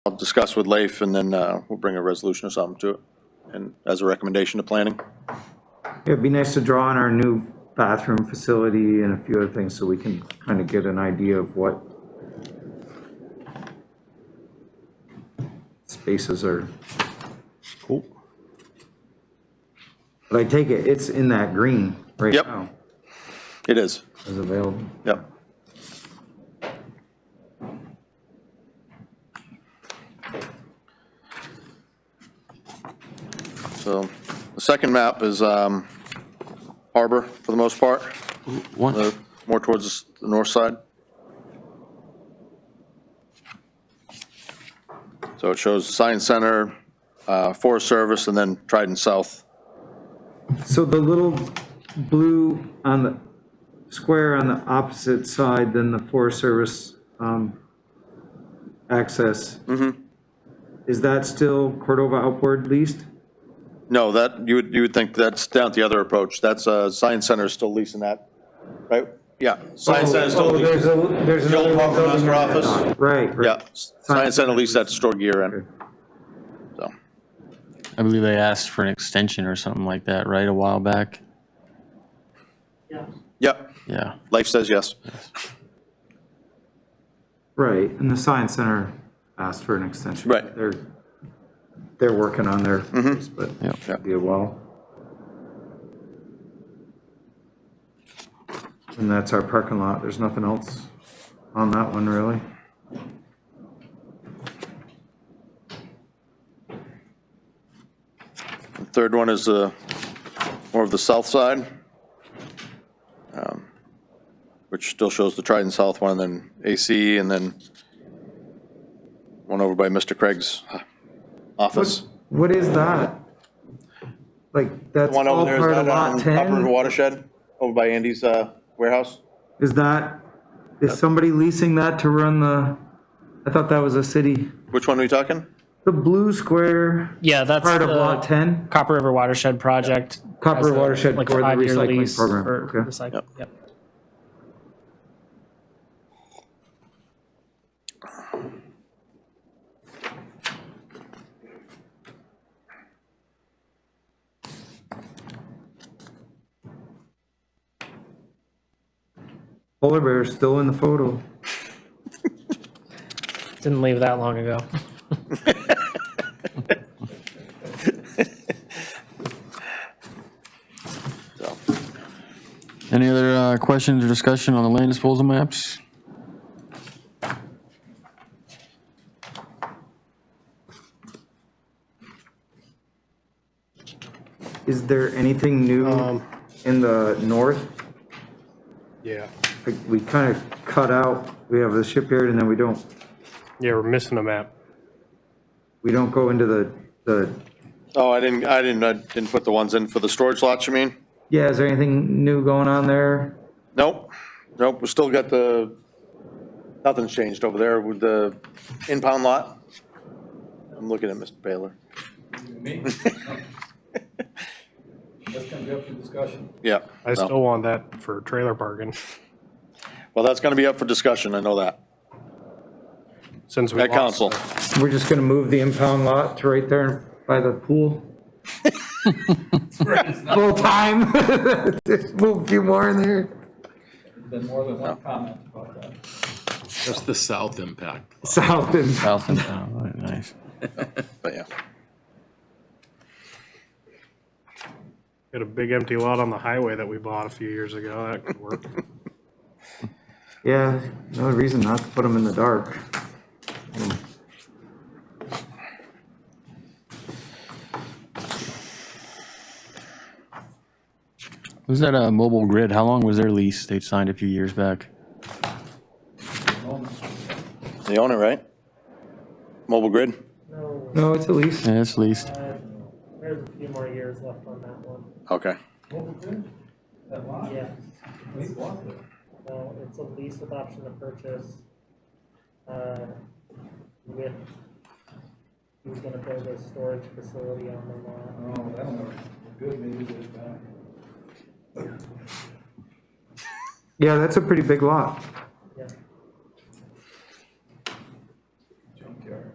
I'll discuss with Leif, and then we'll bring a resolution or something to it, and as a recommendation to planning. Yeah, it'd be nice to draw on our new bathroom facility and a few other things so we can kind of get an idea of what spaces are. Cool. But I take it, it's in that green right Yep. now. It is. Is available. Yep. So the second map is harbor for the most part, more towards the north side. So it shows Science Center, Forest Service, and then Trident South. So the little blue on the square on the opposite side than the Forest Service access. Mm-hmm. Is that still Cordova Outboard leased? No, that, you would think that's down the other approach. That's Science Center is still leasing that, right? Yeah, Science Center is still leasing. There's The old another harbor building master on that. office. Right. Yeah, Science Center leased that to store gear in. So, I believe they asked for an extension or something like that, right, a while back? yep, Yeah. Leif says yes. Right, and the Science Center asked for an extension. Right. They're working on their place, but Yep. it'll be a while. And that's our parking lot. There's nothing else on that one, really. The third one is more of the south side, which still shows the Trident South one, and then AC, and then one over by Mr. Craig's office. What is that? Like, that's One all over there, is part that of lot on Upper 10? Watershed, over by Andy's warehouse? Is somebody leasing that to run I thought that was a city. Which one are we talking? The blue square, Yeah, that's part of the lot 10? Copper River Watershed project. Copper has a, Watershed like, for the 5-year recycling lease program. for Okay. recycling. Yep. Yep. Polar bear's still in the photo. Didn't leave that long ago. So, Any other questions or discussion on the land disposal maps? Is there anything new in the north? Yeah, Like, we kind of cut out, we have the shipyard and then we don't we're missing a map. go into the, oh, I didn't put the ones in for the storage lots, you mean? yeah, is there anything new going on there? Nope, we still got nothing's changed over there with the impound lot. I'm looking at Mr. Baylor. Me? That's gonna be up for discussion. Yeah. I still want that for trailer parking, Well, that's gonna be up for discussion, I know that, since we at lost council. We're just gonna move the impound lot to right there by the pool? Full time? Just move a few more in there? There's been more than one comment about that. Just the south impact. South and, South and town, right, nice. But yeah, Got a big empty lot on the highway that we bought a few years ago. That could work. yeah, no reason not to put them in the dark. Was that a mobile grid? How long was their lease? They signed a few years back. they own it, right? Mobile grid? No, it's at least, Yeah, it's leased. There's a few more years left on that one. Okay. That lot? Yeah. We bought it. No, it's a lease with option to purchase. With, he's gonna build a storage facility on the lot. Oh, that'll work. Good, maybe get it back. yeah, that's a pretty big lot. Yeah. Junkyard.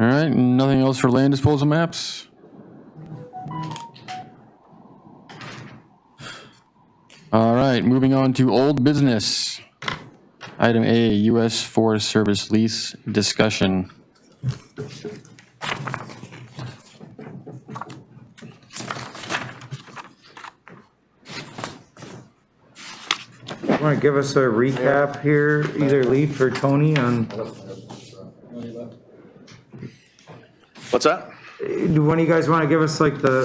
All right, nothing else for land disposal maps? All right, moving on to old business. Item A, U.S. Forest Service lease discussion. Want to give us a recap here, either Leaf or Tony, on, What's that? do one of you guys want to give us like the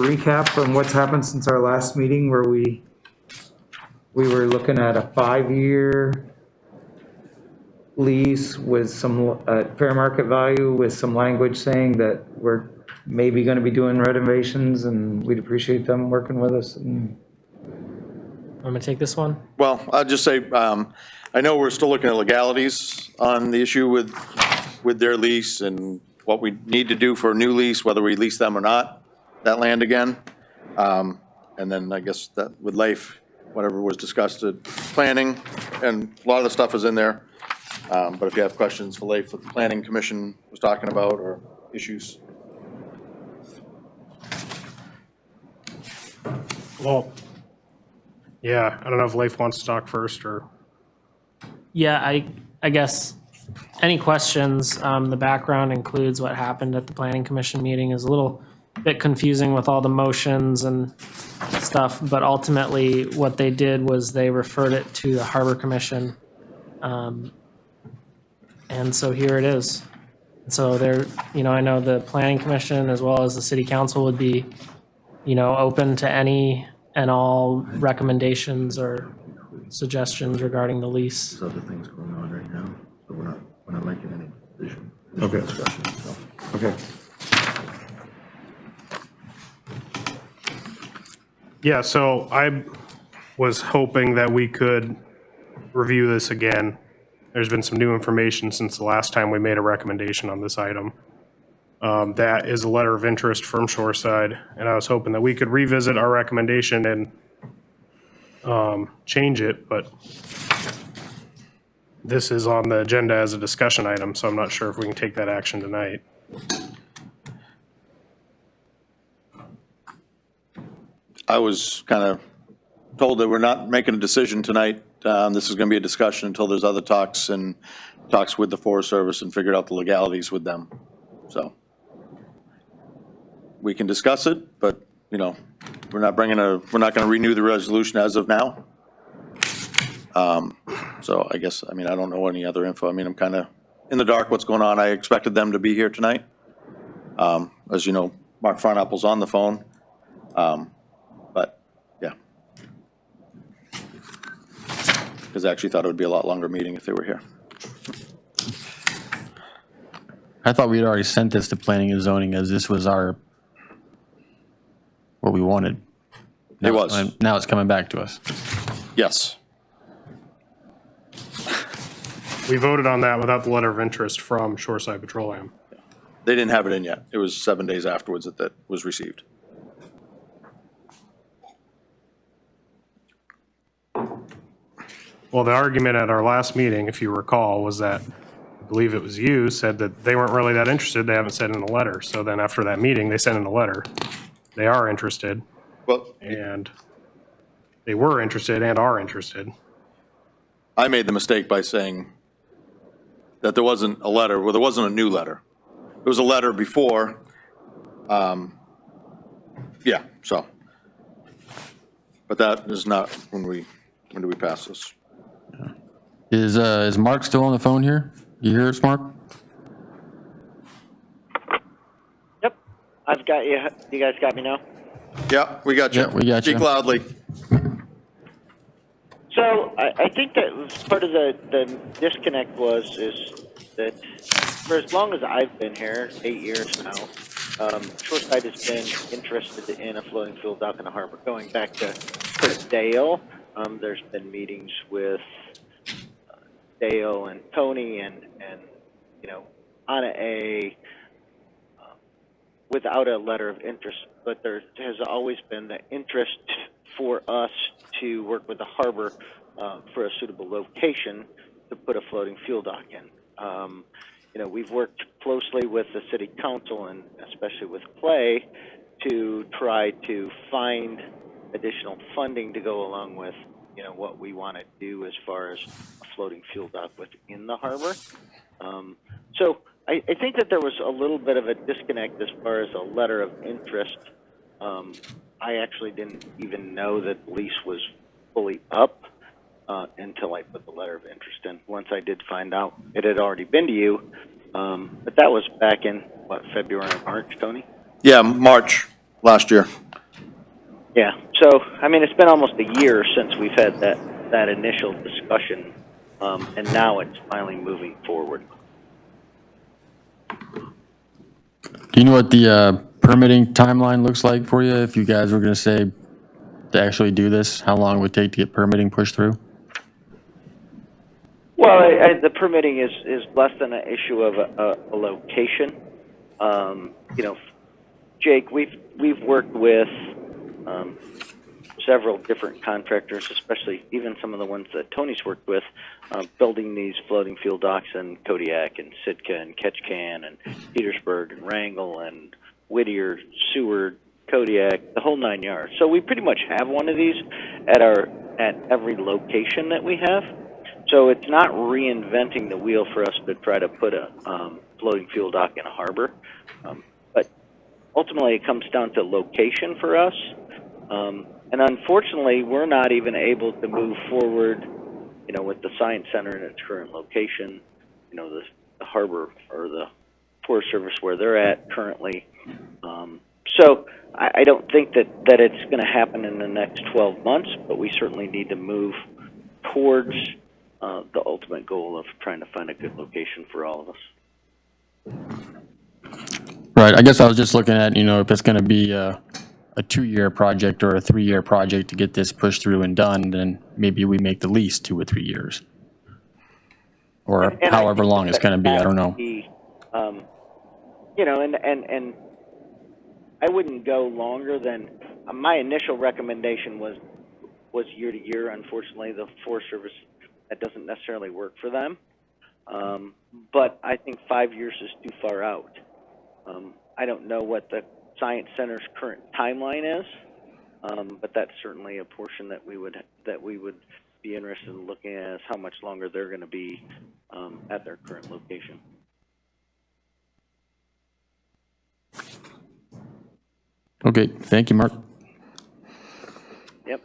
recap on what's happened since our last meeting where we were looking at a 5-year lease with some fair market value with some language saying that we're maybe going to be doing renovations and we'd appreciate them working with us. And I'm gonna take this one. Well, I'll just say, I know we're still looking at legalities on the issue with their lease and what we need to do for a new lease, whether we lease them or not, that land again. And then I guess that with Leif, whatever was discussed at planning, and a lot of the stuff is in there. But if you have questions for Leif, what the planning commission was talking about or issues. Well, yeah, I don't know if Leif wants to talk first or. Yeah, I guess, any questions? The background includes what happened at the planning commission meeting is a little bit confusing with all the motions and stuff, but ultimately what they did was they referred it to the harbor commission. And so here it is. So there, I know the planning commission as well as the city council would be, open to any and all recommendations or suggestions regarding the lease. There's other things going on right now, so we're not making any decision. Okay. Discussion, so. okay. Yeah, so I was hoping that we could review this again. There's been some new information since the last time we made a recommendation on this item. That is a letter of interest from Shoreside, and I was hoping that we could revisit our recommendation and change it, but this is on the agenda as a discussion item, so I'm not sure if we can take that action tonight. I was kind of told that we're not making a decision tonight. This is going to be a discussion until there's other talks with the Forest Service and figured out the legalities with them. So we can discuss it, but we're not going to renew the resolution as of now. So I guess, I don't know any other info. I'm kind of in the dark what's going on. I expected them to be here tonight. As you know, Mark Farnapple's on the phone. But yeah. Because I actually thought it would be a lot longer meeting if they were here. I thought we had already sent this to planning and zoning as this was what we wanted. It was. Now it's coming back to us. Yes. We voted on that without the letter of interest from Shoreside Petroleum. They didn't have it in yet. It was 7 days afterwards that was received. Well, the argument at our last meeting, if you recall, was that, I believe it was you, said that they weren't really that interested. They haven't sent in a letter. So then after that meeting, they sent in a letter. They are interested, Well, and they were interested and are interested. I made the mistake by saying that there wasn't a letter, well, there wasn't a new letter. There was a letter before. Yeah, so. But that is not when do we pass this? Is Mark still on the phone here? You hear us, Mark? Yep, I've got you. You guys got me now? Yeah, we got you. Yeah, we got you. Speak loudly. So I think that was part of the disconnect is that for as long as I've been here, 8 years now, Shoreside has been interested in a floating fuel dock in the harbor. Going back to Dale, there's been meetings with Dale and Tony and on without a letter of interest, but there has always been the interest for us to work with the harbor for a suitable location to put a floating fuel dock in. we've worked closely with the city council and especially with Clay to try to find additional funding to go along with, what we want to do as far as a floating fuel dock within the harbor. So I think that there was a little bit of a disconnect as far as a letter of interest. I actually didn't even know that the lease was fully up until I put the letter of interest in. Once I did find out it had already been to you, but that was back in, February or March, Tony? Yeah, March last year. Yeah, so, it's been almost a year since we've had that initial discussion, and now it's finally moving forward. Do you know what the permitting timeline looks like for you? If you guys were going to say to actually do this, how long it would take to get permitting pushed through? Well, the permitting is less than an issue of a location. Jake, we've worked with several different contractors, especially even some of the ones that Tony's worked with, building these floating fuel docks in Kodiak and Sitka and Ketchikan and Petersburg and Wrangell and Whittier, Seward, Kodiak, the whole 9 yards. So we pretty much have one of these at every location that we have. So it's not reinventing the wheel for us to try to put a floating fuel dock in a harbor. But ultimately it comes down to location for us. And unfortunately, we're not even able to move forward, with the Science Center in its current location, the harbor or the Forest Service where they're at currently. So I don't think that it's going to happen in the next 12 months, but we certainly need to move towards the ultimate goal of trying to find a good location for all of us. Right. I guess I was just looking at, if it's going to be a 2-year project or a 3-year project to get this pushed through and done, then maybe we make the lease 2 or 3 years. Or And however long it's going to be, I don't know. And I wouldn't go longer than, my initial recommendation was year to year. Unfortunately, the Forest Service, that doesn't necessarily work for them. But I think 5 years is too far out. I don't know what the Science Center's current timeline is, but that's certainly a portion that we would be interested in looking at, is how much longer they're going to be at their current location. Okay. Thank you, Mark. Yep.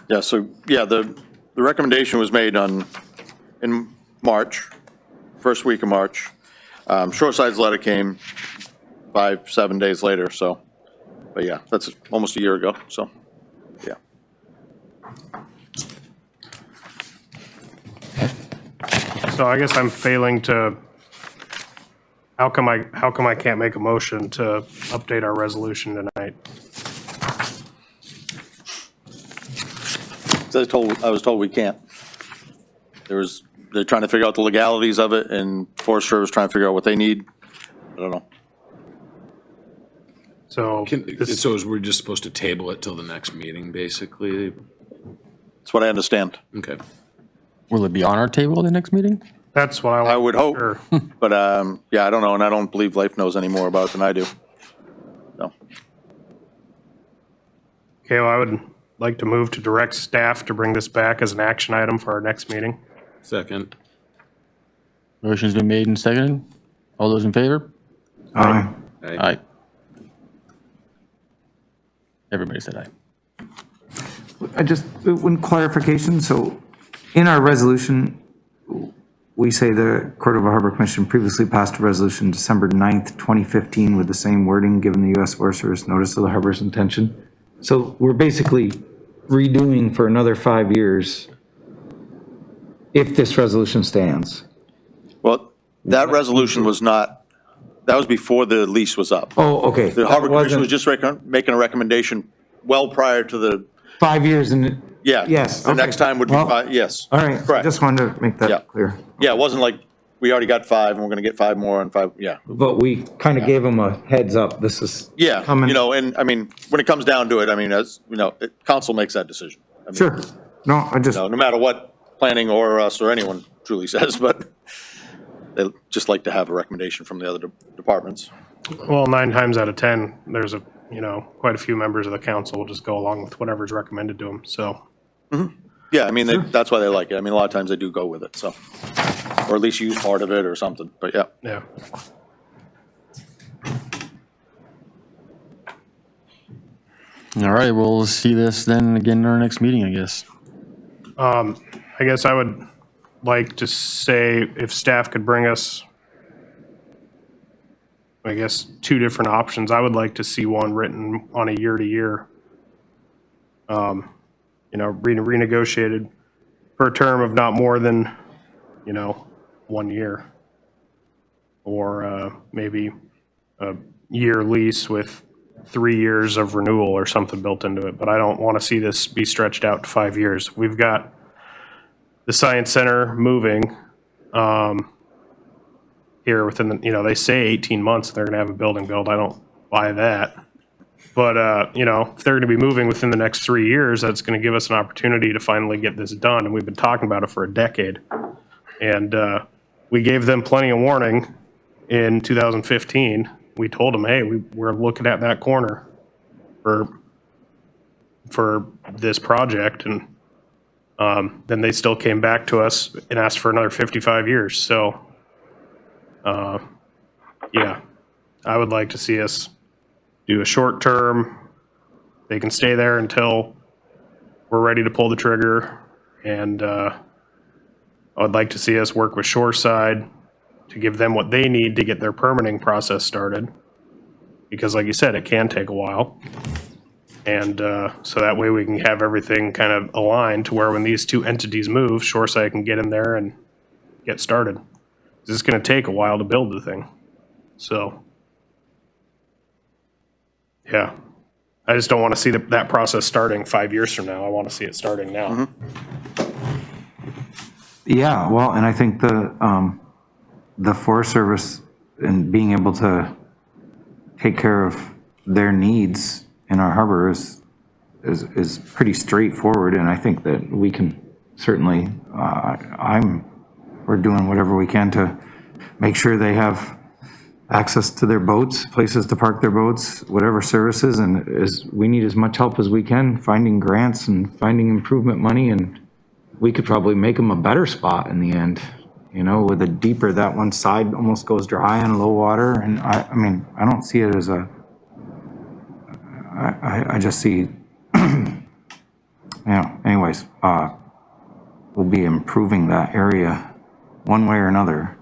Yeah, so, the recommendation was made in March, first week of March. Shoreside's letter came 5-7 days later, so, but yeah, that's almost a year ago, so, yeah. So I guess I'm failing to, how come I can't make a motion to update our resolution tonight? I was told we can't. They're trying to figure out the legalities of it, and Forest Service trying to figure out what they need. I don't know. So, So we're just supposed to table it till the next meeting, basically? That's what I understand. Okay. Will it be on our table at the next meeting? that's what I would hope, Sure. but, yeah, I don't know, and I don't believe Leif knows any more about it than I do. So, Okay, well, I would like to move to direct staff to bring this back as an action item for our next meeting. Second. Motion's been made and seconded. All those in favor? Aye. Aye. Everybody said aye. I just, one clarification, so in our resolution, we say the Court of Harbor Commission previously passed a resolution December 9th, 2015 with the same wording, given the U.S. Forest Service notice of the harbor's intention. So we're basically redoing for another 5 years if this resolution stands. well, that resolution was not, that was before the lease was up. Oh, okay. The Harbor That Commission wasn't was just making a recommendation well prior to the, 5 years and, yeah. Yes, The next okay. time would be Well, five, yes. all right, Correct. just wanted to make Yeah. that clear. Yeah, it wasn't like, we already got 5 and we're gonna get 5 more and 5, yeah. But we kind of gave them a heads up, this is Yeah, coming. and I mean, when it comes down to it, I mean, as, council makes that decision. I mean, Sure, No, I just, No matter what planning or us or anyone truly says, but they just like to have a recommendation from the other departments. Well, 9 times out of 10, there's quite a few members of the council will just go along with whatever's recommended to them, so. Yeah, I mean, that's why they like it. I mean, a lot of times they do go with it, so, or at least use part of it or something, but yeah. Yeah. All right, we'll see this then again in our next meeting, I guess. I guess I would like to say if staff could bring us, I guess, 2 different options. I would like to see one written on a year-to-year, renegotiated for a term of not more than, 1 year. Or maybe a year lease with 3 years of renewal or something built into it. But I don't want to see this be stretched out to 5 years. We've got the Science Center moving here within the, they say 18 months they're going to have a building built. I don't buy that. But, if they're going to be moving within the next 3 years, that's going to give us an opportunity to finally get this done. And we've been talking about it for a decade. And we gave them plenty of warning in 2015. We told them, hey, we're looking at that corner for this project. And then they still came back to us and asked for another 55 years. So, yeah, I would like to see us do a short term. They can stay there until we're ready to pull the trigger. And I would like to see us work with Shoreside to give them what they need to get their permitting process started. Because like you said, it can take a while. And so that way we can have everything kind of aligned to where when these 2 entities move, Shoreside can get in there and get started. This is going to take a while to build the thing. So, yeah. I just don't want to see that process starting 5 years from now. I want to see it starting now. yeah, well, and I think the Forest Service and being able to take care of their needs in our harbor is pretty straightforward, and I think that we can certainly, we're doing whatever we can to make sure they have access to their boats, places to park their boats, whatever services, and we need as much help as we can, finding grants and finding improvement money, and we could probably make them a better spot in the end, with a deeper, that one side almost goes dry on low water, and I mean, I don't see it as I just see, anyways, we'll be improving that area one way or another.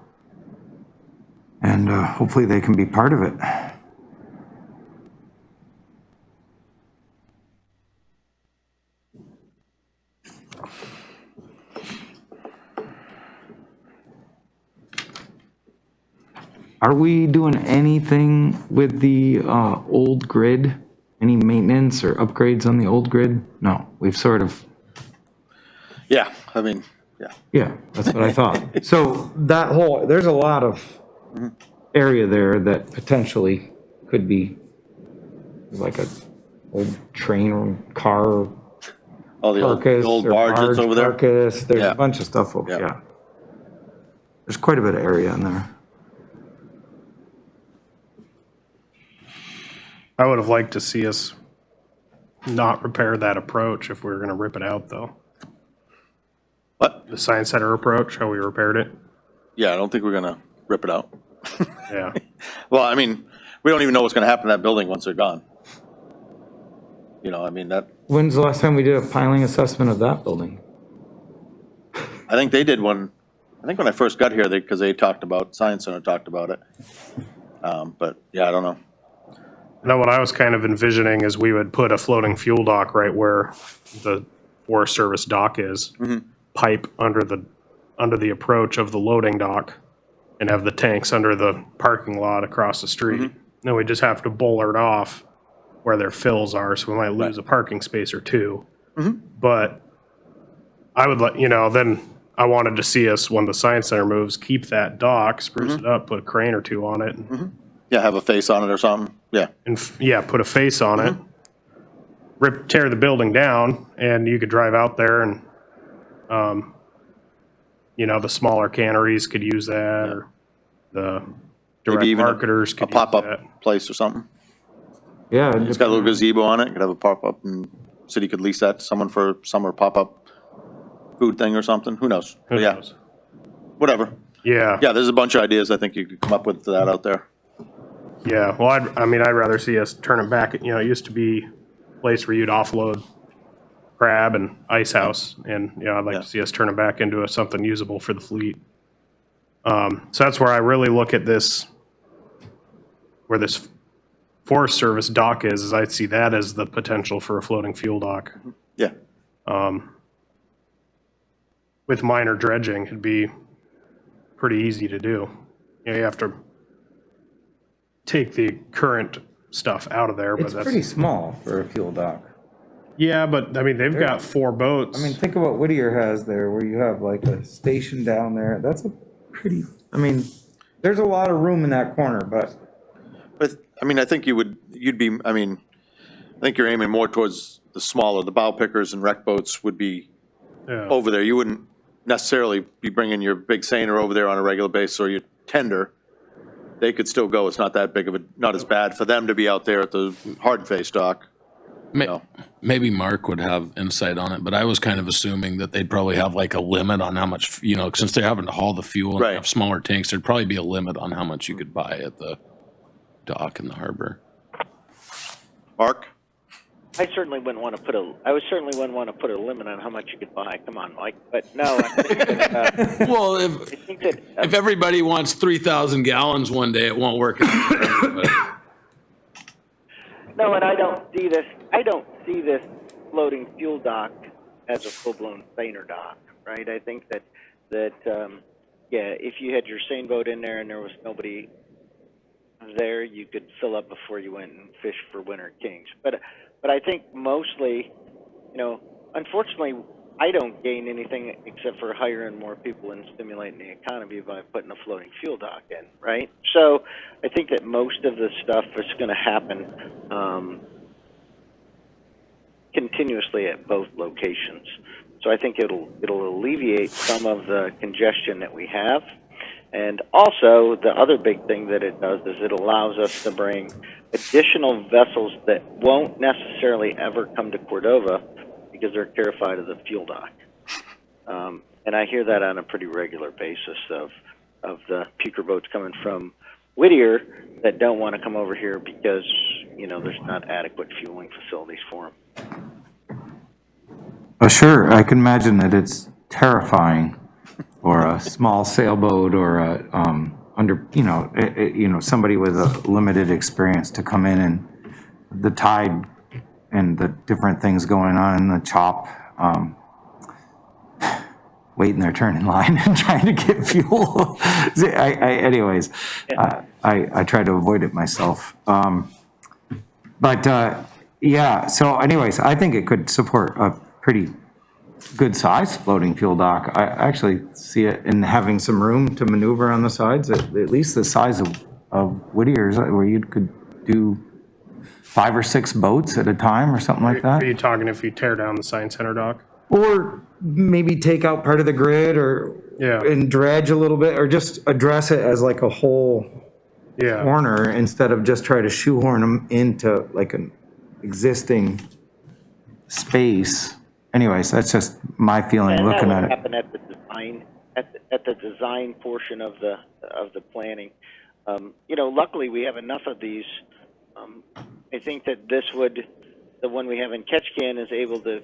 And hopefully they can be part of it. Are we doing anything with the old grid? Any maintenance or upgrades on the old grid? No, we've sort of. Yeah, I mean, yeah. Yeah, that's what I thought. So there's a lot of area there that potentially could be like a old train or car All the carcass old or barge that's over there. carcass. There's Yeah. a bunch of stuff over, Yeah. yeah. There's quite a bit of area in there. I would have liked to see us not repair that approach if we were going to rip it out, though. What? The Science Center approach, how we repaired it. Yeah, I don't think we're gonna rip it out. Yeah. Well, I mean, we don't even know what's gonna happen to that building once they're gone. I mean, When's the last time we did a piling assessment of that building? I think they did one, I think when I first got here, because they talked about, Science Center talked about it. But yeah, I don't know. Now, what I was kind of envisioning is we would put a floating fuel dock right where the Forest Service dock is, pipe under the approach of the loading dock, and have the tanks under the parking lot across the street. Then we just have to bollard off where their fills are, so we might lose a parking space or 2. But I would then I wanted to see us, when the Science Center moves, keep that dock, spruce it up, put a crane or 2 on it, Yeah, have a face on it or something, yeah. and put a face on it. Tear the building down, and you could drive out there and You know, the smaller canneries could use that, or the Maybe direct even marketers a could use that. pop-up place or something. Yeah. It's got a little gazebo on it, could have a pop-up, and city could lease that to someone for summer pop-up food thing or something, who knows? Who But yeah, knows? whatever. Yeah. Yeah, there's a bunch of ideas I think you could come up with that out there. Yeah, well, I'd rather see us turn it back. You know, it used to be a place where you'd offload crab and ice house, and, you know, I'd like Yeah. to see us turn it back into something usable for the fleet. So that's where I really look at this, where this Forest Service dock is I see that as the potential for a floating fuel dock. Yeah, With minor dredging, it'd be pretty easy to do. You know, you have to take the current stuff out of there, but It's that's. pretty small for a fuel dock. Yeah, but I mean, they've got 4 boats. I mean, think about what Whittier has there, where you have like a station down there. That's a pretty, I mean, there's a lot of room in that corner, but but, I mean, I think you'd be, I mean, I think you're aiming more towards the smaller, the bow pickers and wreck boats would be Yeah. over there. You wouldn't necessarily be bringing your big seiner over there on a regular basis, or your tender. They could still go, it's not that big of a, not as bad for them to be out there at the hard face dock. No. Maybe Mark would have insight on it, but I was kind of assuming that they'd probably have like a limit on how much, you know, since they're having to haul the fuel and Right. have smaller tanks, there'd probably be a limit on how much you could buy at the dock in the harbor. Mark? I certainly wouldn't want to put a limit on how much you could buy. Come on, Mike. But no, I think that, Well, I think that if everybody wants 3,000 gallons one day, it won't work. no, and I don't see this floating fuel dock as a full-blown seiner dock, right? I think that yeah, if you had your seine boat in there and there was nobody there, you could fill up before you went and fish for winter kings. But I think mostly, you know, unfortunately, I don't gain anything except for hiring more people and stimulating the economy by putting a floating fuel dock in, right? So I think that most of the stuff is going to happen continuously at both locations. So I think it'll alleviate some of the congestion that we have. And also, the other big thing that it does is it allows us to bring additional vessels that won't necessarily ever come to Cordova because they're terrified of the fuel dock. And I hear that on a pretty regular basis of the peaker boats coming from Whittier that don't want to come over here because, you know, there's not adequate fueling facilities for them. sure, I can imagine that it's terrifying for a small sailboat or a, somebody with a limited experience to come in and the tide and the different things going on in the chop, waiting their turn in line and trying to get fuel. Anyways, I try to avoid it myself. Yeah, so anyways, I think it could support a pretty good size floating fuel dock. I actually see it in having some room to maneuver on the sides, at least the size of Whittier's, where you could do 5 or 6 boats at a time or something like that. Are you talking if you tear down the Science Center dock? Or maybe take out part of the grid Yeah. and dredge a little bit, or just address it as like a whole Yeah. corner instead of just try to shoehorn them into like an existing space. Anyways, that's just my feeling And looking that at would it. happen at the design, at the design portion of the planning. You know, luckily we have enough of these. I think that the one we have in Ketchikan is able to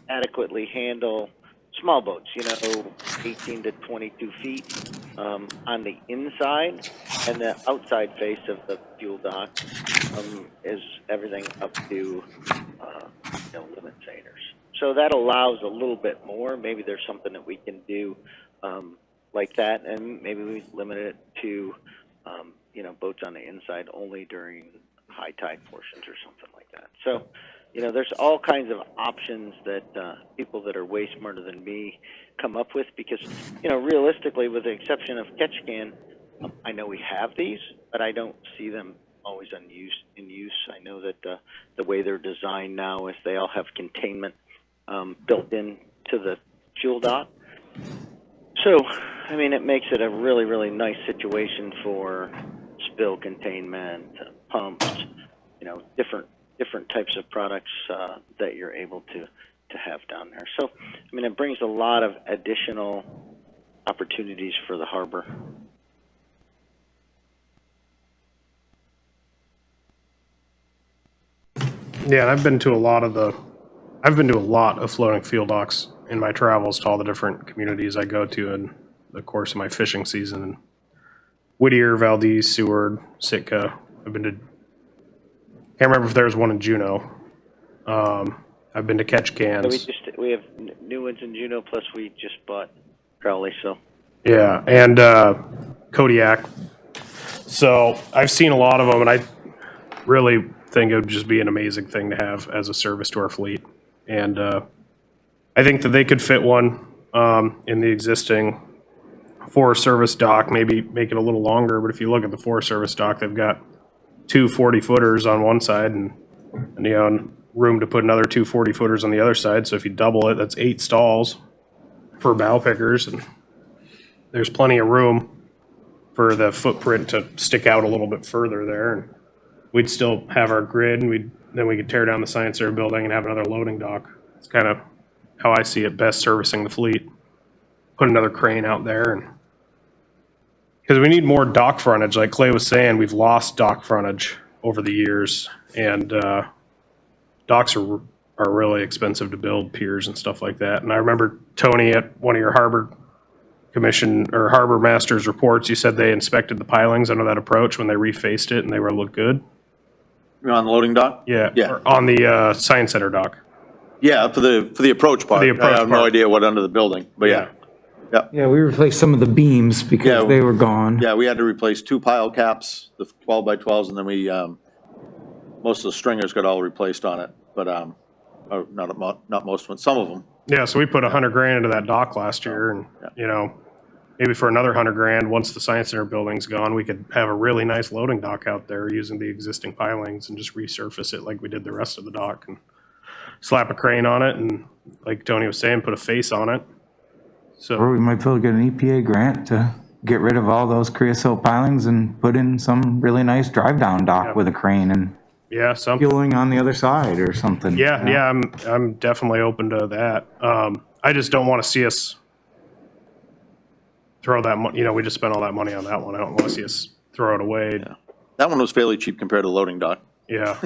adequately handle small boats, you know, 18 to 22 feet on the inside, and the outside face of the fuel dock is everything up to limit seiners. So that allows a little bit more. Maybe there's something that we can do like that, and maybe we limit it to boats on the inside only during high tide portions or something like that. So, there's all kinds of options that people that are way smarter than me come up with because, realistically, with the exception of Ketchikan, I know we have these, but I don't see them always in use. I know that the way they're designed now is they all have containment built in to fuel dock. So, I mean, it makes it a really, really nice situation for spill containment, pumps, you know, different types of products that you're able to have down there. So, I mean, it brings a lot of additional opportunities for the harbor. Yeah, and I've been to a lot of floating fuel docks in my travels to all the different communities I go to in the course of my fishing season. And Whittier, Valdez, Seward, Sitka. I've been to, can't remember if there's one in Juneau. I've been to Ketchikan's. We have new ones in Juneau, plus we just bought Crowley, so. Yeah, and Kodiak. So I've seen a lot of them, and I really think it would just be an amazing thing to have as a service to our fleet. And I think that they could fit one in the existing Forest Service dock, maybe make it a little longer. But if you look at the Forest Service dock, they've got two 40-footers on one side and you know, and room to put another two 40-footers on the other side. So if you double it, that's 8 stalls for bow pickers, and there's plenty of room for the footprint to stick out a little bit further there. And we'd still have our grid, and then we could tear down the Science Center building and have another loading dock. It's kind of how I see it best servicing the fleet. Put another crane out there, and because we need more dock frontage. Like Clay was saying, we've lost dock frontage over the years, and docks are really expensive to build, piers and stuff like that. And I remember Tony at one of your harbor commission or harbor masters reports, you said they inspected the pilings under that approach when they refaced it and they were looked good. You're on the loading dock? Yeah. Yeah. Or on the Science Center dock. Yeah, for the approach part. the approach I have no part. idea what under the building, but yeah. Yeah, we replaced some of the beams Yeah. because they were gone. Yeah, we had to replace 2 pile caps, the 12 by 12s, and then we, most of the stringers got all replaced on it, but, or not most of them, some of them. Yeah, so we put $100,000 into that dock last year, and you know, maybe for another $100,000, once the Science Center building's gone, we could have a really nice loading dock out there using the existing pilings and just resurface it like we did the rest of the dock, and slap a crane on it, and like Tony was saying, put a face on it. Or So we might be able to get an EPA grant to get rid of all those creosote pilings and put in some really nice drive-down dock with a crane and yeah, something. fueling on the other side or something. Yeah, you know? yeah, I'm definitely open to that. I just don't want to see us throw that money. You know, we just spent all that money on that one. I don't want to see us throw it away. That one was fairly cheap compared to the loading dock. Yeah.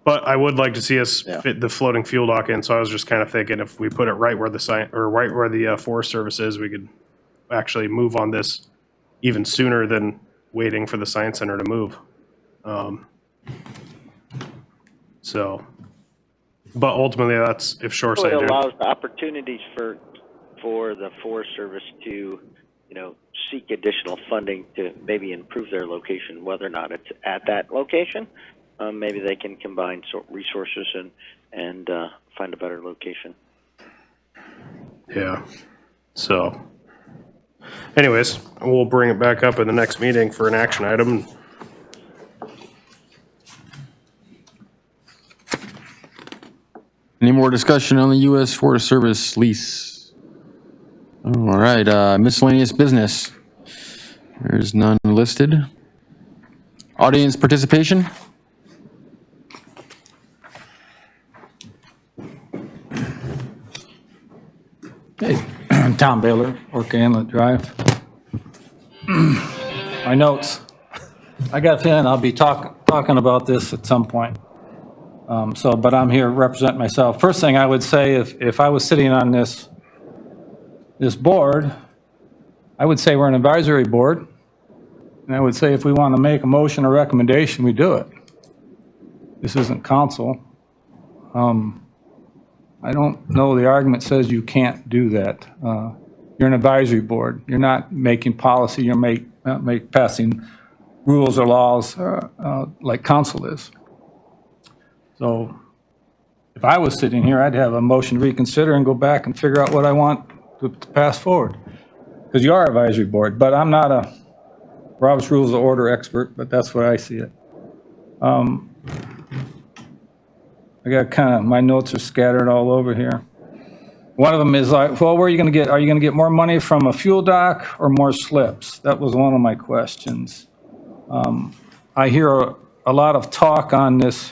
But I would like to see us Yeah. fit the floating fuel dock in, so I was just kind of thinking if we put it right where the Forest Service is, we could actually move on this even sooner than waiting for the Science Center to move. So, but ultimately, that's if So Shoreside it do. allows the opportunities for the Forest Service to, you know, seek additional funding to maybe improve their location, whether or not it's at that location. Maybe they can combine resources and find a better location. Yeah. So, anyways, we'll bring it back up in the next meeting for an action item. Any more discussion on the U.S. Forest Service lease? All right, miscellaneous business. There's none listed. Audience participation? Hey, Tom Baylor, Orca Inlet Drive. My notes. I got a feeling I'll be talking about this at some point. But I'm here representing myself. First thing I would say, if I was sitting on this board, I would say we're an advisory board. And I would say if we want to make a motion or recommendation, we do it. This isn't council. I don't know the argument says you can't do that. You're an advisory board. You're not making policy, you're passing rules or laws like council is. So if I was sitting here, I'd have a motion to reconsider and go back and figure out what I want to pass forward. Because you are advisory board, but I'm not a Robert's Rules of Order expert, but that's what I see it. I got my notes are scattered all over here. One of them is like, well, where are you going to get, are you going to get more money from a fuel dock or more slips? That was one of my questions. I hear a lot of talk on this,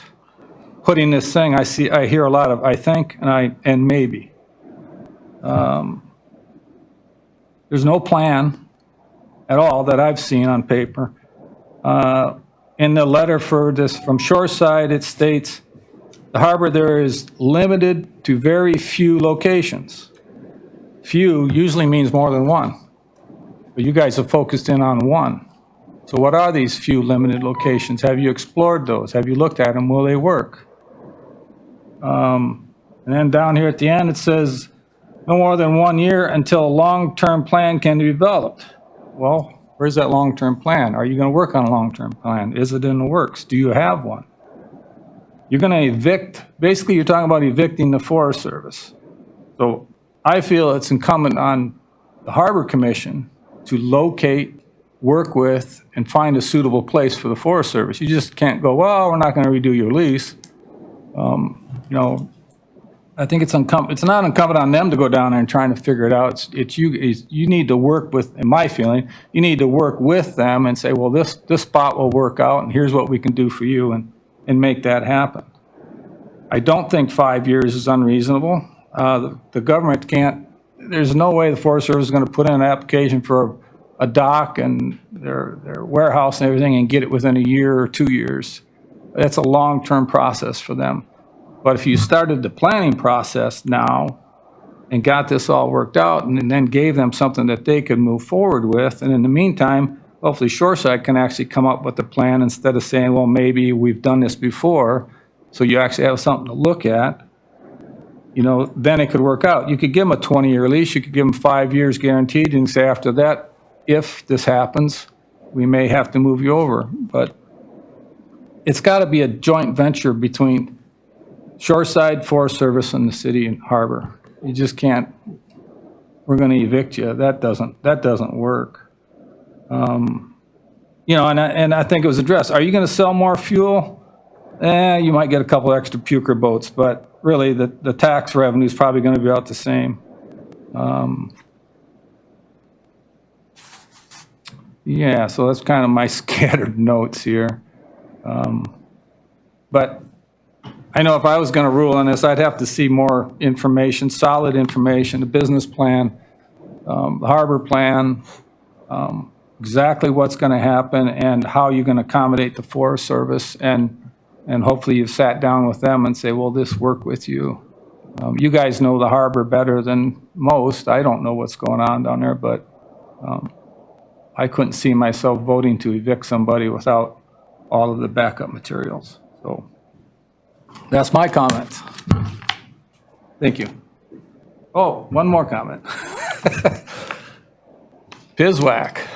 putting this thing, I hear a lot of, I think, and maybe. There's no plan at all that I've seen on paper. In the letter for this, from Shoreside, it states, the harbor there is limited to very few locations. Few usually means more than one, but you guys have focused in on one. So what are these few limited locations? Have you explored those? Have you looked at them? Will they work? And then down here at the end, it says, no more than 1 year until a long-term plan can be developed. Well, where's that long-term plan? Are you going to work on a long-term plan? Is it in the works? Do you have one? You're going to evict, basically you're talking about evicting the Forest Service. So I feel it's incumbent on the Harbor Commission to locate, work with, and find a suitable place for the Forest Service. You just can't go, well, we're not going to redo your lease. You know, I think it's not incumbent on them to go down there and trying to figure it out. You need to work with, in my feeling, you need to work with them and say, well, this spot will work out, and here's what we can do for you, and make that happen. I don't think 5 years is unreasonable. The government can't, there's no way the Forest Service is going to put in an application for a dock and their warehouse and everything and get it within a year or 2 years. That's a long-term process for them. But if you started the planning process now and got this all worked out and then gave them something that they could move forward with, and in the meantime, hopefully Shoreside can actually come up with a plan instead of saying, well, maybe we've done this before, so you actually have something to look at, you know, then it could work out. You could give them a 20-year lease, you could give them 5 years guaranteed, and say after that, if this happens, we may have to move you over. But it's got to be a joint venture between Shoreside, Forest Service, and the city and harbor. You just can't, we're going to evict you. That doesn't work. You know, and I think it was addressed. Are you going to sell more fuel? You might get a couple extra puker boats, but really the tax revenue is probably going to be about the same. Yeah, so that's kind of my scattered notes here. But I know if I was going to rule on this, I'd have to see more information, solid information, the business plan, the harbor plan, exactly what's going to happen and how you're going to accommodate the Forest Service, and hopefully you've sat down with them and say, will this work with you? You guys know the harbor better than most. I don't know what's going on down there, but I couldn't see myself voting to evict somebody without all of the backup materials. So that's my comment. Thank you. Oh, one more comment. PISWAC.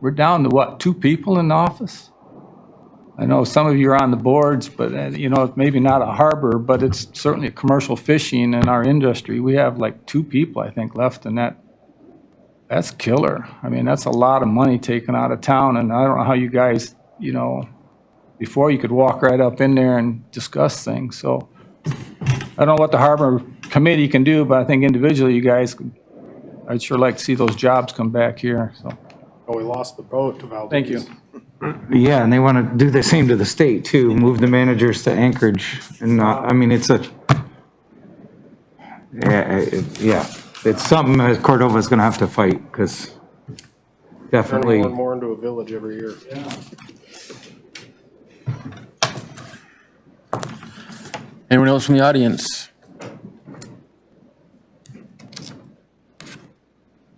We're down to what, 2 people in the office? I know some of you are on the boards, but you know, maybe not a harbor, but it's certainly a commercial fishing in our industry. We have like 2 people, I think, left, and that's killer. I mean, that's a lot of money taken out of town, and I don't know how you guys, you know, before you could walk right up in there and discuss things. So I don't know what the harbor committee can do, but I think individually you guys, I'd sure like to see those jobs come back here, so. Oh, we lost the boat to Valdez. Thank you. Yeah, and they want to do the same to the state too, move the managers to Anchorage and not, I mean, it's it's something that Cordova's going to have to fight, because definitely. Turning more and more into a village every year. Anyone else from the audience?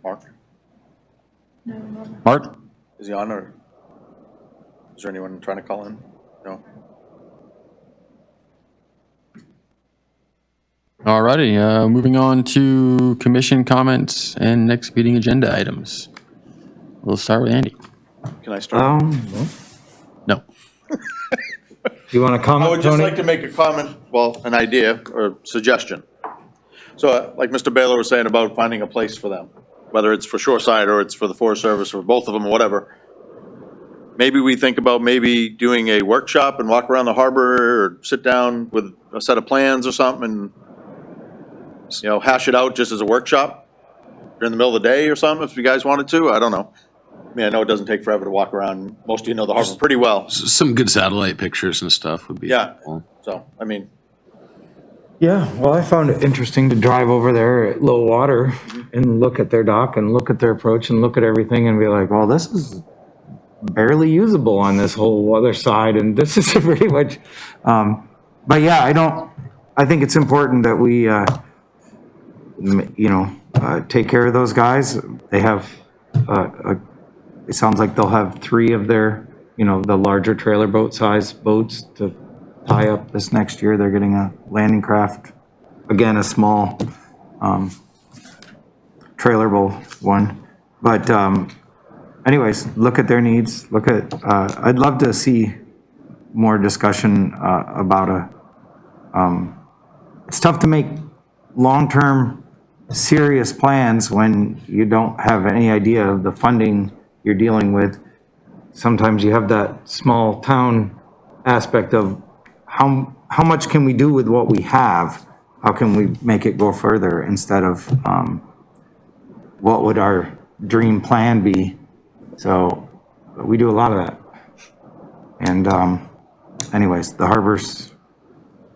Mark, Mark? is he on, or is there anyone trying to call in? No? All righty, moving on to commission comments and next meeting agenda items. We'll start with Andy. Can I start? No. You want to comment, I would just Tony? like to make a comment, well, an idea or suggestion. So like Mr. Baylor was saying about finding a place for them, whether it's for Shoreside or it's for the Forest Service or both of them or whatever. Maybe we think about maybe doing a workshop and walk around the harbor or sit down with a set of plans or something and hash it out just as a workshop during the middle of the day or something, if you guys wanted to, I don't know. I mean, I know it doesn't take forever to walk around. Most of you know the harbor pretty well. Some good satellite pictures and stuff would be Yeah. helpful. So, I mean, Yeah, well, I found it interesting to drive over there at low water and look at their dock and look at their approach and look at everything and be like, well, this is barely usable on this whole other side, and this is pretty much, but yeah, I think it's important that we, take care of those guys. They have, it sounds like they'll have 3 of their, the larger trailer boat size boats to tie up this next year. They're getting a landing craft, again, a small, trailer boat one. But, anyways, look at their needs, I'd love to see more discussion, about it's tough to make long-term serious plans when you don't have any idea of the funding you're dealing with. Sometimes you have that small town aspect of how much can we do with what we have? How can we make it go further instead of, what would our dream plan be? So we do a lot of that. And anyways, the harbor's,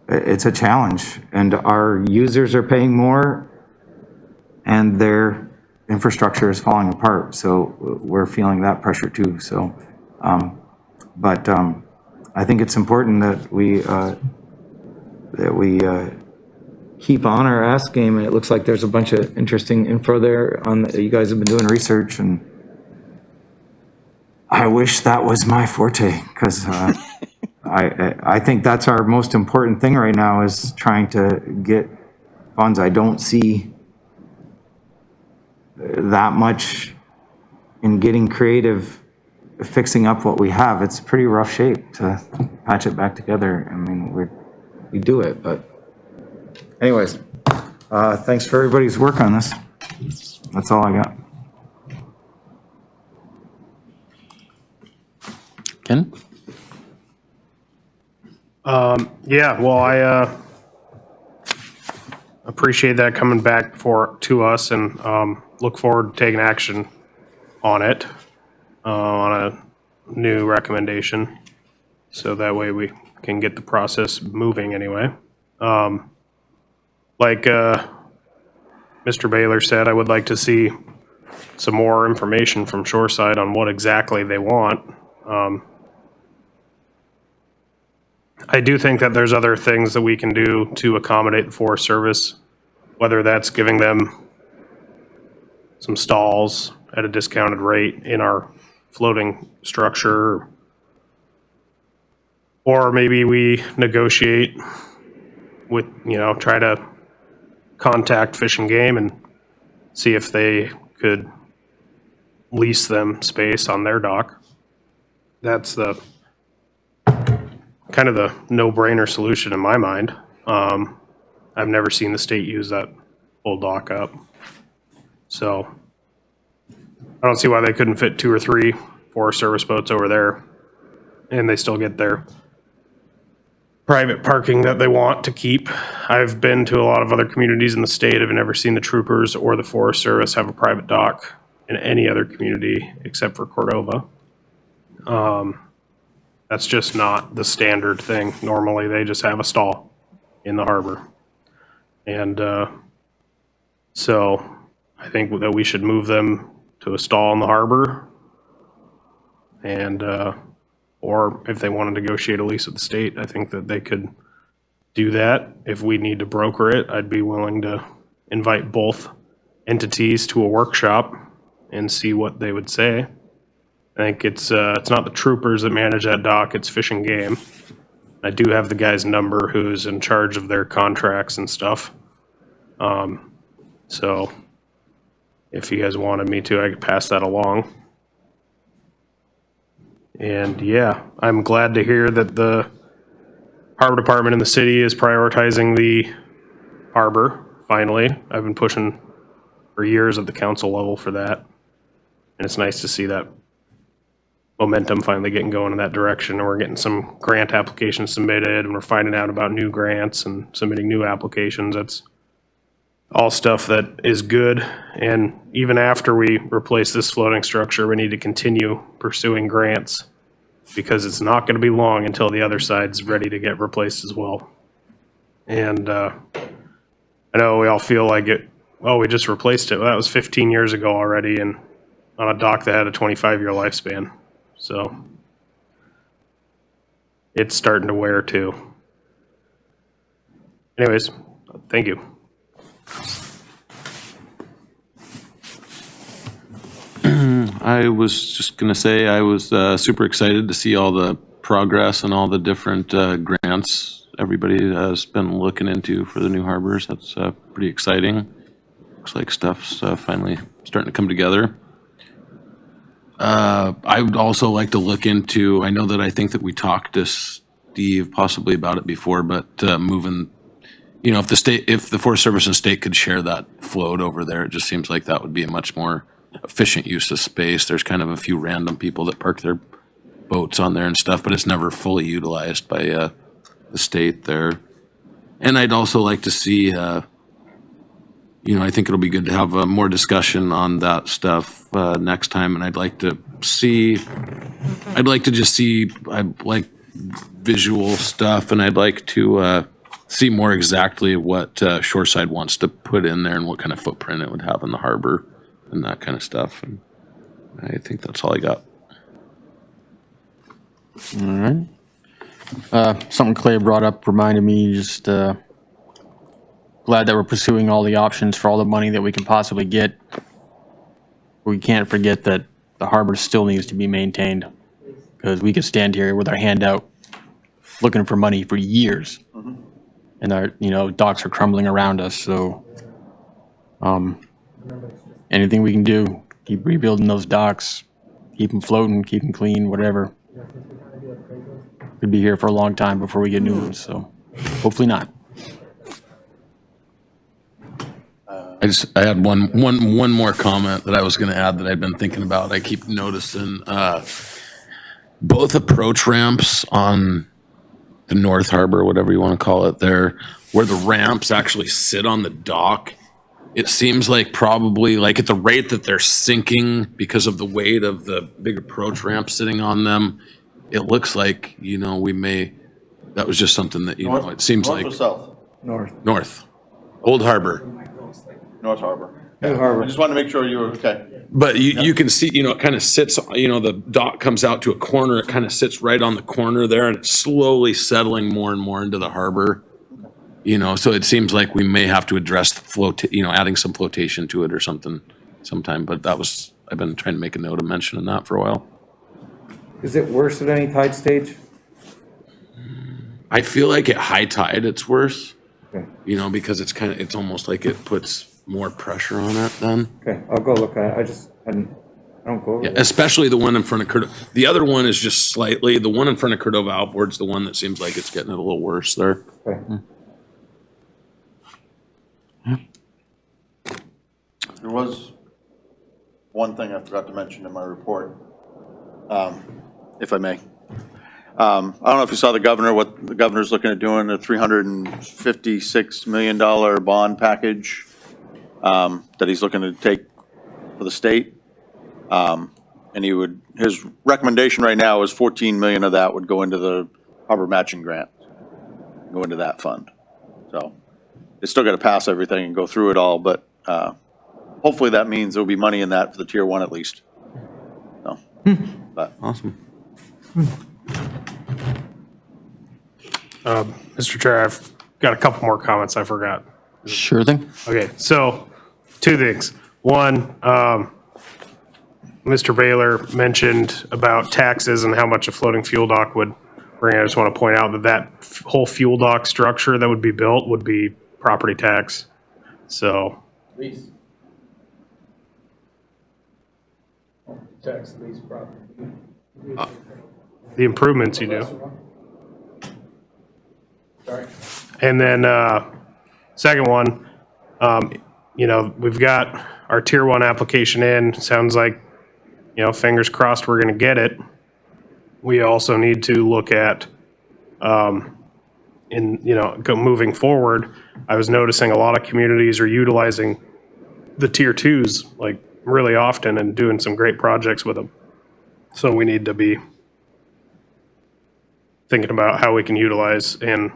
it's a challenge, and our users are paying more and their infrastructure is falling apart. So we're feeling that pressure too. So, I think it's important that we keep on our ask game. And it looks like there's a bunch of interesting info there you guys have been doing research, and I wish that was my forte, because I think that's our most important thing right now, is trying to get funds. I don't see that much in getting creative, fixing up what we have. It's pretty rough shape to patch it back together. I mean, we do it, but anyways, thanks for everybody's work on this. That's all I got. Ken? Yeah, well, I appreciate that coming back to us, and look forward to taking action on it, on a new recommendation, so that way we can get the process moving anyway. Like Mr. Baylor said, I would like to see some more information from Shoreside on what exactly they want. I do think that there's other things that we can do to accommodate the Forest Service, whether that's giving them some stalls at a discounted rate in our floating structure, or maybe we negotiate with, try to contact Fish and Game and see if they could lease them space on their dock. That's the kind of the no-brainer solution in my mind. I've never seen the state use that whole dock up. So I don't see why they couldn't fit 2 or 3 Forest Service boats over there, and they still get their private parking that they want to keep. I've been to a lot of other communities in the state. I've never seen the troopers or the Forest Service have a private dock in any other community except for Cordova. That's just not the standard thing. Normally, they just have a stall in the harbor. And so I think that we should move them to a stall in the harbor. And, or if they want to negotiate a lease with the state, I think that they could do that. If we need to broker it, I'd be willing to invite both entities to a workshop and see what they would say. I think it's not the troopers that manage that dock, it's Fish and Game. I do have the guy's number who's in charge of their contracts and stuff. So if you guys wanted me to, I could pass that along. And yeah, I'm glad to hear that the harbor department in the city is prioritizing the harbor, finally. I've been pushing for years at the council level for that. And it's nice to see that momentum finally getting going in that direction, and we're getting some grant applications submitted, and we're finding out about new grants and submitting new applications. That's all stuff that is good. And even after we replace this floating structure, we need to continue pursuing grants because it's not going to be long until the other side's ready to get replaced as well. And I know we all feel like we just replaced it. Well, that was 15 years ago already, and on a dock that had a 25-year lifespan. So it's starting to wear too. Anyways, thank you. I was just gonna say, I was super excited to see all the progress and all the different grants everybody has been looking into for the new harbors. That's pretty exciting. Looks like stuff's finally starting to come together. I would also like to look into, I think that we talked to Steve possibly about it before, but moving, if the Forest Service and state could share that float over there, it just seems like that would be a much more efficient use of space. There's kind of a few random people that park their boats on there and stuff, but it's never fully utilized by the state there. And I'd also like to see, I think it'll be good to have more discussion on that stuff next time. And I'd like to just see, I like visual stuff, and I'd like to see more exactly what Shoreside wants to put in there and what kind of footprint it would have in the harbor and that kind of stuff. And I think that's all I got. All right. Something Clay brought up reminded me, just glad that we're pursuing all the options for all the money that we can possibly get. We can't forget that the harbor still needs to be maintained, because we could stand here with our hand out looking for money for years. And our, docks are crumbling around us, so anything we can do, keep rebuilding those docks, keep them floating, keep them clean, whatever. Could be here for a long time before we get new ones, so hopefully not. I had one more comment that I was gonna add that I've been thinking about. I keep noticing, both approach ramps on the North Harbor, whatever you wanna call it there, where the ramps actually sit on the dock. It seems like probably, like at the rate that they're sinking because of the weight of the big approach ramp sitting on them, it looks like, that was just something that, it seems like. North or south? North. Old Harbor. North Harbor. New harbor. I just wanted to make sure you were okay. But you can see, it kind of sits, the dock comes out to a corner, it kind of sits right on the corner there, and it's slowly settling more and more into the harbor. So it seems like we may have to address the float, adding some flotation to it or something sometime, but I've been trying to make a note of mentioning that for a while. Is it worse at any tide stage? I feel like at high tide, it's worse, Okay. because it's almost like it puts more pressure on it then. Okay, I'll go look at it. I don't go over Yeah, it. especially the one in front of Cordova. The other one is just slightly, the one in front of Cordova outboard's the one that seems like it's getting it a little worse there. Okay. There was one thing I forgot to mention in my report, if I may. I don't know if you saw what the governor's looking at doing, a $356 million bond package that he's looking to take for the state. And his recommendation right now is 14 million of that would go into the harbor matching grant, go into that fund. So they still got to pass everything and go through it all, but hopefully that means there'll be money in that for the tier 1 at least. So, but Awesome. Mr. Chair, I've got a couple more comments I forgot. Sure thing. Okay, so 2 things. One, Mr. Baylor mentioned about taxes and how much a floating fuel dock would bring. I just want to point out that whole fuel dock structure that would be built would be property tax. So. Tax lease property. The improvements you do. Sorry. And then, second one, we've got our tier 1 application in. Sounds like, fingers crossed we're gonna get it. We also need to look at, in, moving forward, I was noticing a lot of communities are utilizing the tier twos like really often and doing some great projects with them. So we need to be thinking about how we can utilize and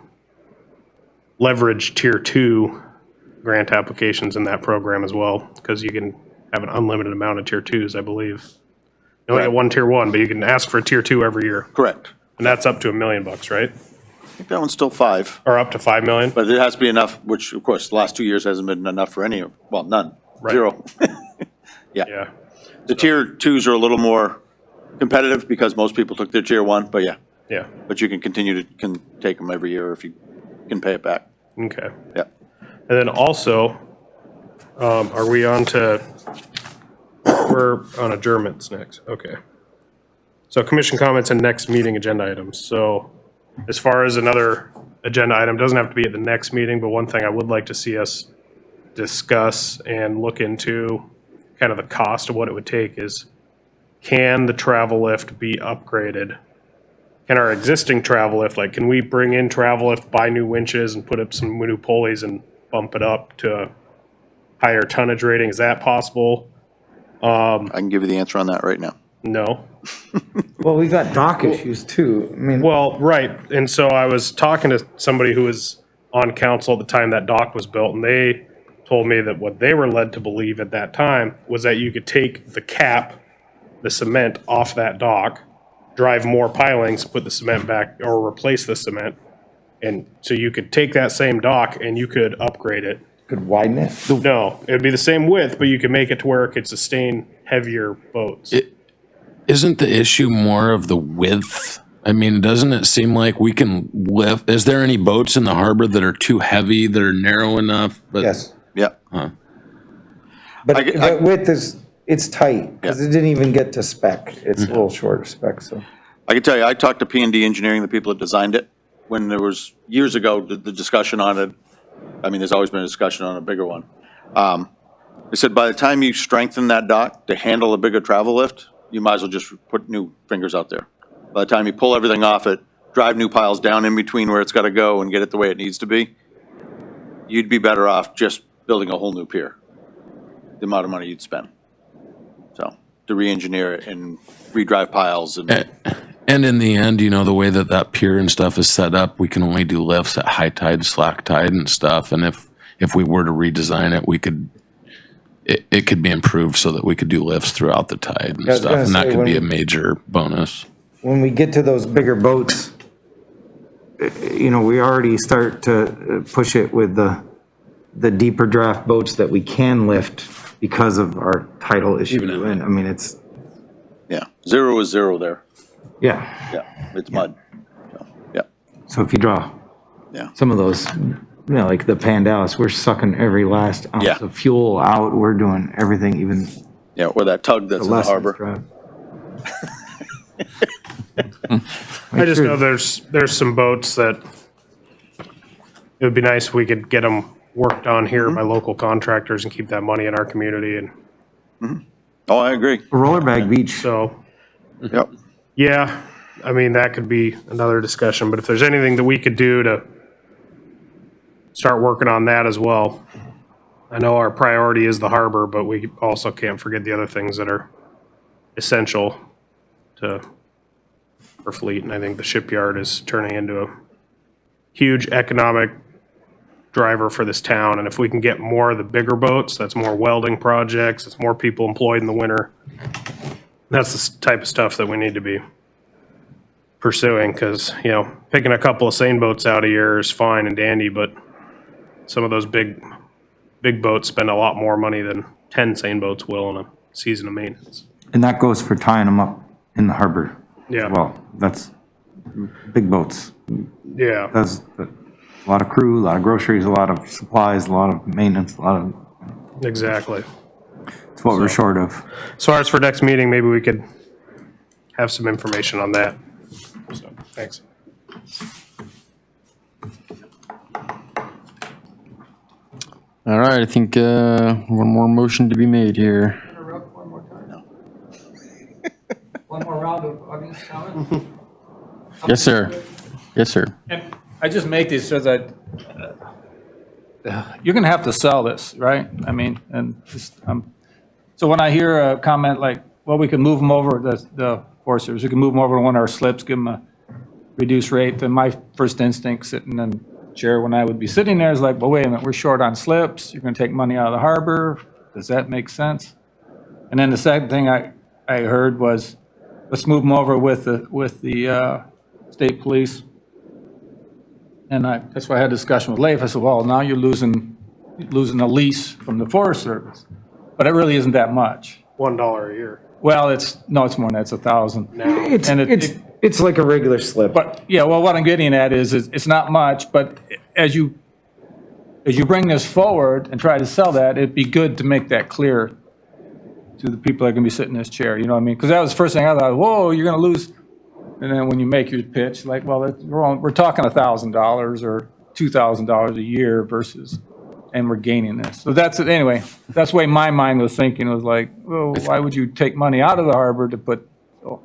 leverage tier two grant applications in that program as well, because you can have an unlimited amount of tier twos, I believe. You only get one tier one, but you can ask for a tier two every year. Correct. And that's up to $1 million, right? I think that one's still 5, Or up to 5 million? but it has to be enough, which of course, the last 2 years hasn't been enough for any, well, none, Right. 0. Yeah. The tier 2s are a little more competitive because most people took their tier 1, but yeah, Yeah. but you can continue to, can take them every year if you can pay it back. Okay. Yeah. And then also, are we on to, we're on adjournments next, okay. So commission comments and next meeting agenda items. So as far as another agenda item, doesn't have to be at the next meeting, but one thing I would like to see us discuss and look into kind of the cost of what it would take is, can the travel lift be upgraded? Can our existing travel lift, like, can we bring in travel lift, buy new winches and put up some new pulleys and bump it up to a higher tonnage rating? Is that possible? I can give you the answer on that right now. No. Well, we got dock issues too. I mean, Well, right. And so I was talking to somebody who was on council at the time that dock was built, and they told me that what they were led to believe at that time was that you could take the cap, the cement off that dock, drive more pilings, put the cement back, or replace the cement. And so you could take that same dock and you could upgrade it. could widen it. No, it'd be the same width, but you could make it to where it could sustain heavier boats. Isn't the issue more of the width? I mean, doesn't it seem like we can lift, is there any boats in the harbor that are too heavy, that are narrow enough? But Yes, Yeah. but I- the width is, it's tight, because it didn't even get to spec. It's a little short of spec, so. I can tell you, I talked to P&D Engineering, the people that designed it, when there was, years ago, the discussion on it. I mean, there's always been a discussion on a bigger one. They said by the time you strengthen that dock to handle a bigger travel lift, you might as well just put new fingers out there. By the time you pull everything off it, drive new piles down in between where it's got to go and get it the way it needs to be, you'd be better off just building a whole new pier, the amount of money you'd spend. So, to re-engineer it and redrive piles and. And in the end, you know, the way that that pier and stuff is set up, we can only do lifts at high tide, slack tide and stuff. And if we were to redesign it, we could, it could be improved so that we could do lifts throughout the tide and I was stuff. gonna And that say, could when be a we- major bonus. When we get to those bigger boats, you know, we already start to push it with the deeper draft boats that we can lift because of our tidal issue. And I mean, it's, Yeah, 0 is 0 there. yeah. Yeah, it's mud. So, yeah, So if you draw yeah. some of those, you know, like the Pandalis, we're sucking every last Yeah. ounce of fuel out. We're doing everything, even Yeah, or that tug that's in the less. harbor. I just know there's some boats that it would be nice if we could get them worked on here by local contractors and keep that money in our community. And Oh, I agree. Rollerbag Beach. so, Yep. yeah, I mean, that could be another discussion, but if there's anything that we could do to start working on that as well. I know our priority is the harbor, but we also can't forget the other things that are essential to our fleet. And I think the shipyard is turning into a huge economic driver for this town. And if we can get more of the bigger boats, that's more welding projects, it's more people employed in the winter. That's the type of stuff that we need to be pursuing, because, you know, picking a couple of seine boats out a year is fine and dandy, but some of those big boats spend a lot more money than 10 seine boats will in a season of maintenance. And that goes for tying them up in the harbor. Yeah. Well, that's big boats. Yeah. That's a lot of crew, a lot of groceries, a lot of supplies, a lot of maintenance, a lot of, Exactly. it's what we're short of. As far as for next meeting, maybe we could have some information on that. So, thanks. All right, I think one more motion to be made here. One more round of audience comment? Yes, sir. Yes, sir. And I just make these so that you're going to have to sell this, right? I mean, and just, so when I hear a comment like, well, we can move them over, the Forest Service, we can move them over to one of our slips, give them a reduced rate, then my first instinct sitting in the chair when I would be sitting there is like, well, wait a minute, we're short on slips, you're going to take money out of the harbor, does that make sense? And then the second thing I heard was, let's move them over with the state police. And that's why I had a discussion with Leif. I said, well, now you're losing a lease from the Forest Service. But it really isn't that much. $1 a year. Well, it's more than that, it's 1,000. It's like a regular slip. But, yeah, well, what I'm getting at is it's not much, but as you bring this forward and try to sell that, it'd be good to make that clear to the people that are going to be sitting in this chair, you know what I mean? Because that was the first thing I thought, whoa, you're going to lose. And then when you make your pitch, like, well, we're talking $1,000 or $2,000 a year versus, and we're gaining this. So that's it. Anyway, that's the way my mind was thinking. It was like, well, why would you take money out of the harbor to put, so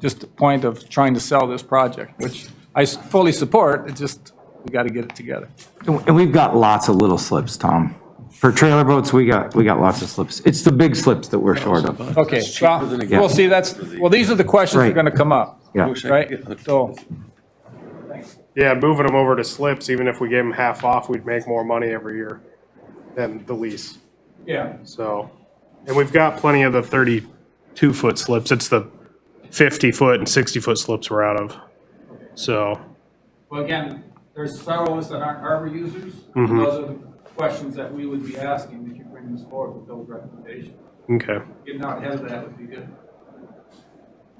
just the point of trying to sell this project, which I fully support. It's just, we got to get it together. And we've got lots of little slips, Tom. For trailer boats, we got lots of slips. It's the big slips that we're short of. Okay, well, we'll see, well, these are the questions that are Right. going to come up, Yeah. right? So, Yeah, moving them over to slips, even if we gave them half off, we'd make more money every year than the lease. yeah. So, and we've got plenty of the 32-foot slips. It's the 50-foot and 60-foot slips we're out of. So, Well, again, there's several of us that aren't harbor users. Those are the questions that we would be asking if you bring this forward with those recommendations. okay. Getting out ahead of that would be good.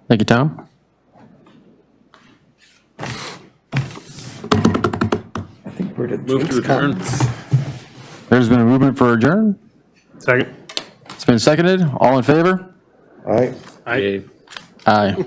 Thank you, Tom. I think we're to Move to adjourn. There's been a movement for adjourn. Second. It's been seconded. All in favor? All right. Aye. Aye.